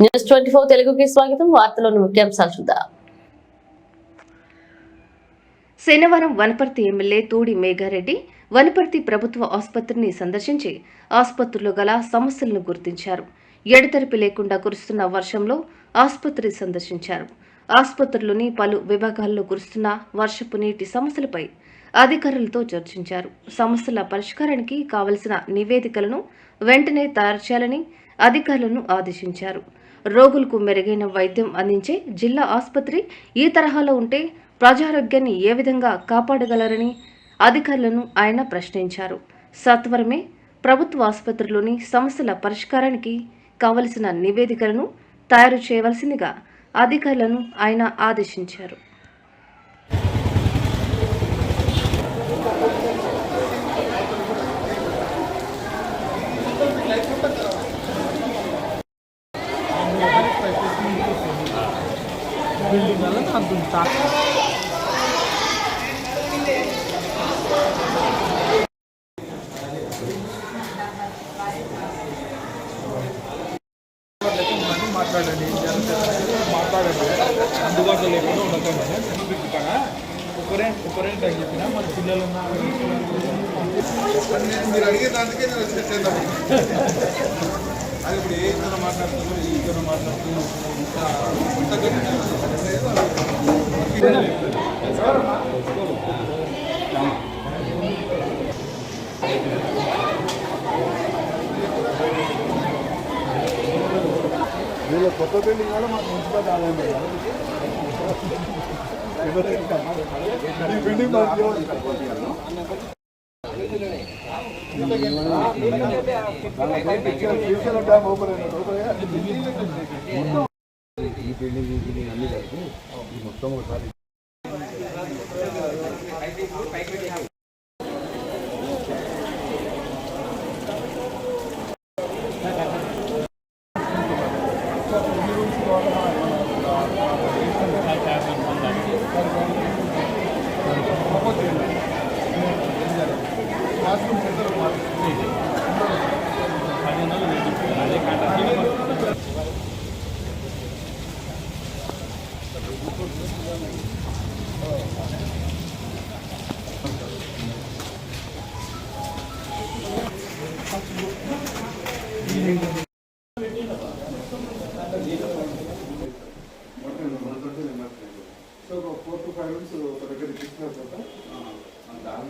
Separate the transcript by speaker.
Speaker 1: News 24 తెలుగుకి స్వాగతం. వార్తలోని ముఖ్యాంశాలు చూద్దాం.
Speaker 2: శనివారం వనపర్తి ఎమ్మెల్యే తూడి మేఘారెడ్డి వనపర్తి ప్రభుత్వ ఆసుపత్రిని సందర్శించి ఆసుపత్రిలో గల సమస్యలను గుర్తించారు. ఎడతెరిపి లేకుండా కురుస్తున్న వర్షంలో ఆసుపత్రి సందర్శించారు. ఆసుపత్రిలోని పలు విభాగాల్లో కురుస్తున్న వర్షపు నీటి సమస్యలపై అధికారులతో చర్చించారు. సమస్యల పరిష్కారానికి కావలసిన నివేదికలను వెంటనే తయారు చేయాలని అధికారులను ఆదేశించారు. రోగులకు మెరుగైన వైద్యం అందించే జిల్లా ఆసుపత్రి ఈ తరహాలో ఉంటే ప్రజారోగ్యాన్ని ఏ విధంగా కాపాడగలరని అధికారులను ఆయన ప్రశ్నించారు. సత్వరమే ప్రభుత్వ ఆసుపత్రిలోని సమస్యల పరిష్కారానికి కావలసిన నివేదికలను తయారు చేయవలసిందిగా అధికారులను ఆయన ఆదేశించారు.
Speaker 3: మాట్లాడండి అందుబాటులో లేకుండా ఉండకుండా ఒకరే చెప్పినా మన పిల్లలు మీరు అడిగే దానికే నేను వచ్చేసేద్దాం. అది ఇప్పుడు ఏ ఇతను మాట్లాడుతున్నారు ఈ ఇతను మాట్లాడుతున్నారు వీళ్ళు కొత్త బిల్డింగ్ కూడా మాకు మున్సిపల్ ఆదాయం బిల్డింగ్ ఈ బిల్డింగ్ అన్ని కలిపి మొత్తం ఒకసారి సో 4 to 5 minutes ఒక దగ్గర తీసుకున్నారు కదా దాని